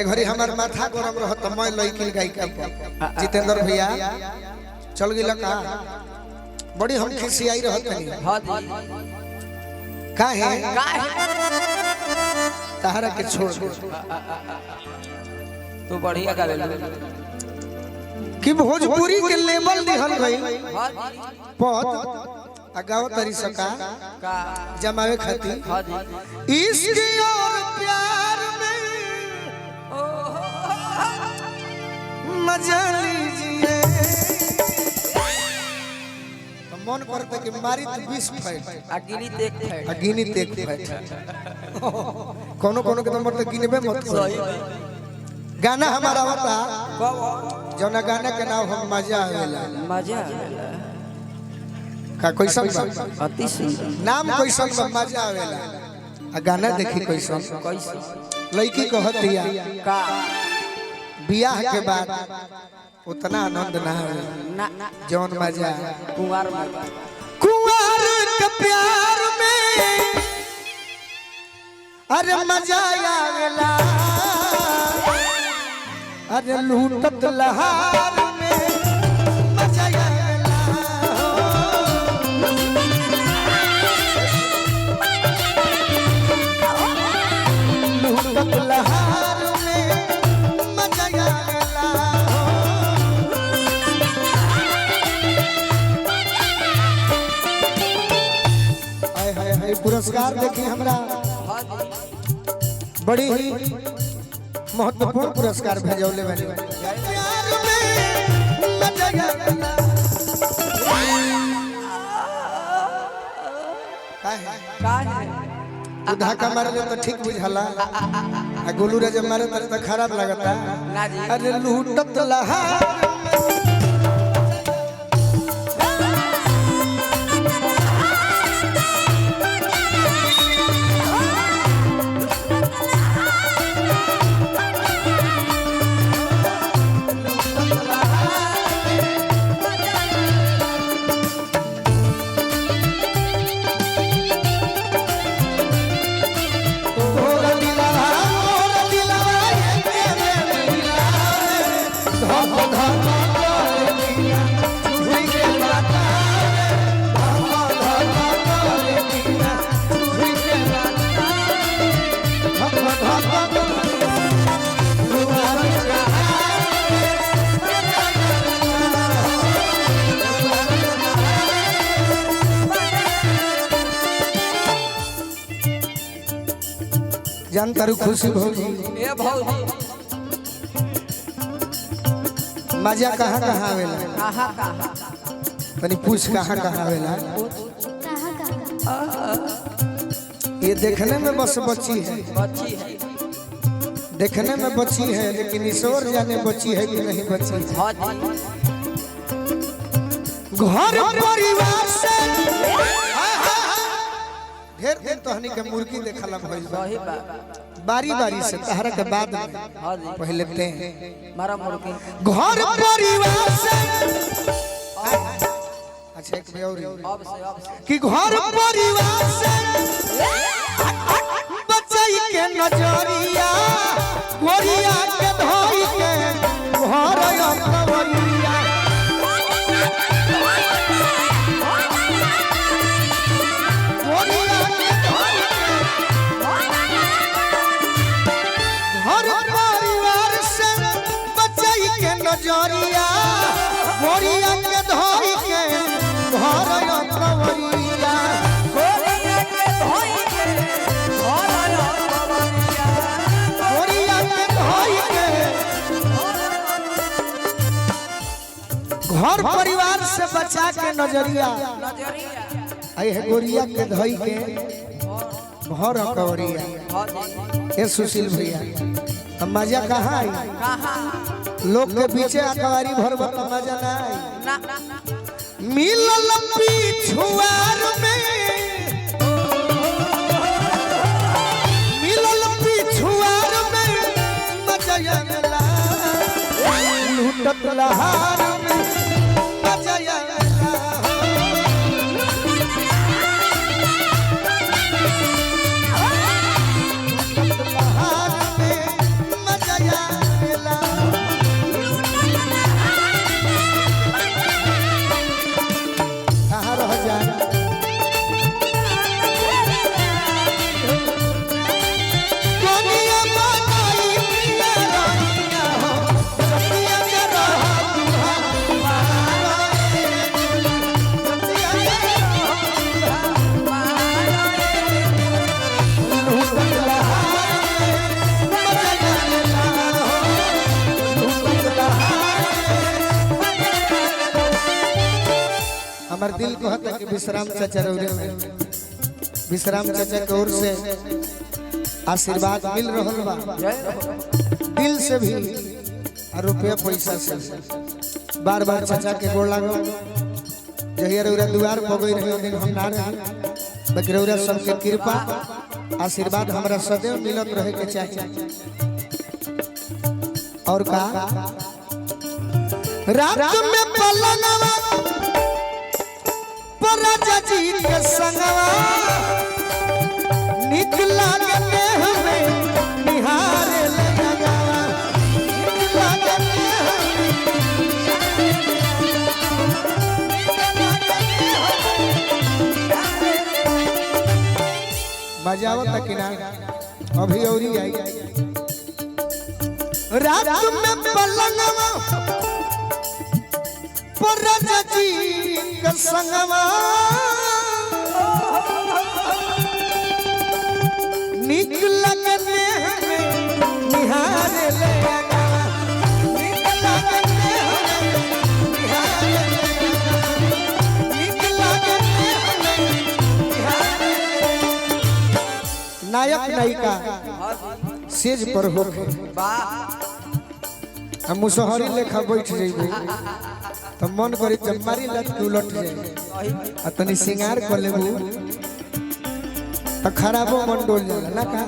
घड़ी हमार माथा गरम रहत मैं लइकिल गाई का जितेंद्र भैया चल गिला का बड़ी हम खिसियाई रहत नहीं हां जी काहे तारा के छोड़ तू बढ़िया गा ले कि भोजपुरी के लेवल दिहल गई हां जी पद अगाव तरी सका का जमावे खातिर हां जी इश्क और प्यार में मजा लीजिए तो मन करता कि मारी तो 20 फाइट अगिनी देख फैट अगिनी देख फाइट कोनो कोनो के तो मत गिनबे मत सही गाना हमारा होता कब जौना गाना के नाम हम मजा आवेला मजा का कैसन बा अति सुंदर नाम कैसन बा मजा आवेला आ गाना देखी कैसन कैसे लड़की कहतिया का बियाह के बाद उतना आनंद ना आवे ना जौन मजा कुंवार में कुंवार के प्यार में अरे मजा आवेला अरे लूटत लहार में मजा आवेला लूटत लहार में मजा आवेला हाय हाय हाय पुरस्कार देखी हमरा हां जी बड़ी ही महत्वपूर्ण पुरस्कार भेजौले बनी प्यार में मजा आवेला का है तू धक्का मारले तो ठीक बुझाला आ गोलू रे जब मारे तो खराब लगता ना जी अरे लूटत लहार जान तारू खुशी भौजी ए भौजी मजा कहाँ कहाँ आवेला कहां कहां तनी पूछ कहाँ कहाँ आवेला ये देखने में बस बची है बच्ची है देखने में बची है लेकिन ईश्वर जाने बची है कि नहीं बची है हां जी घर परिवार से ढेर दिन तो हनी के मुर्गी देखला भइल बा सही बात बारी बारी से तहरा के बाद में हां जी पहले ते मारा मुर्गी घर परिवार से अच्छा एक भी और अब से कि घर परिवार से बचाई के नजरिया गोरिया के धोई के घर अकबरिया गोरिया के धोई के घर परिवार से बचाई के नजरिया गोरिया के धोई के घर अकबरिया गोरिया के धोई के घर अकबरिया गोरिया के धोई के घर परिवार से बचा के नजरिया नजरिया आई है गोरिया के धोई के घर अकबरिया हां जी ए सुशील भैया अब मजा कहाँ आई कहां लोग के पीछे अकबारी भर मजा ना आई ना मिलल पिछुआर में मिलल पिछुआर में मजा आवेला लूटत लहार में मजा आवेला लूटत लहार में मजा हमार दिल कहता कि विश्राम चाचा रौरे में विश्राम चाचा के ओर से आशीर्वाद मिल रहल बा दिल से भी और रुपया पैसा से बार बार चाचा के गोड़ लागो जहिया रौरा दुआर पर गई रही दिन हम ना रही बाकी रौरा सबके कृपा आशीर्वाद हमरा सदैव मिलत रहे के चाहिए। और का रात में पलनवा पर राजा जी के संगवा निकला के हमें निहार लगवा निकला के बजावत कि ना अभी औरी आई रात में पलनवा पर राजा जी का संगवा निकला के निहार लगवा निकला के निहार निकला के नायक नायिका सेज पर होके हम मुसहरी लेखा बैठ जाइबे तो मन करी जब मारी लट के उलट जाए आ तनी सिंगार कर लेबू तो खराबो मन डोल जाला ना का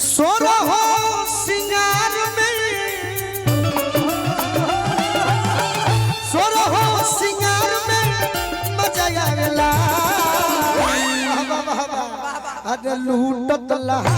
सोरो हो सिंगार में सोरो हो सिंगार में मजा आवेला अरे लूटत लहा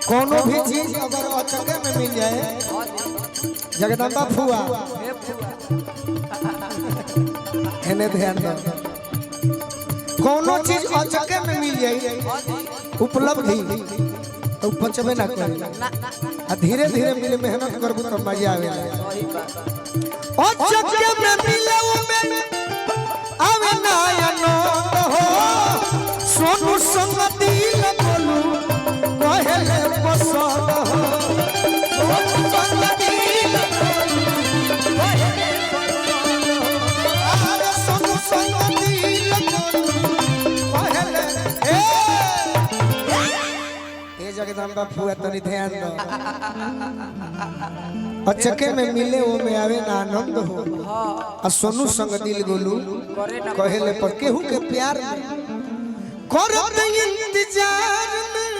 कोनो भी चीज अगर अचके में मिल जाए जगदम्बा फुआ एने ध्यान दो कोनो चीज अचके में मिल जाए उपलब्धि तो पचबे ना करे धीरे धीरे मिले मेहनत करबू तो मजा आवेला अचके में मिले में आवे ना आनंद हो सोनू संग दिल बोलू कहले पसंद हो सोनू संग दिल कहले अरे सोनू संग दिल कहले ए जगदम्बा फुआ तनी ध्यान दो अचके में मिले वो में आवे ना आनंद हो आ सोनू संग दिल गोलू कहले पर केहू के प्यार में करत इंतजार में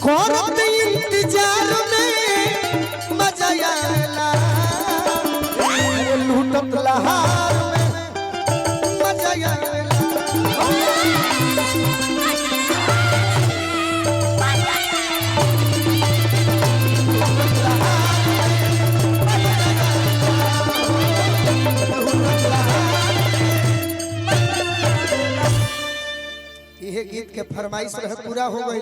करत इंतजार में मजा आवेला लूटत लहार में मजा आवेला यह गीत के फरमाइश पूरा हो गई।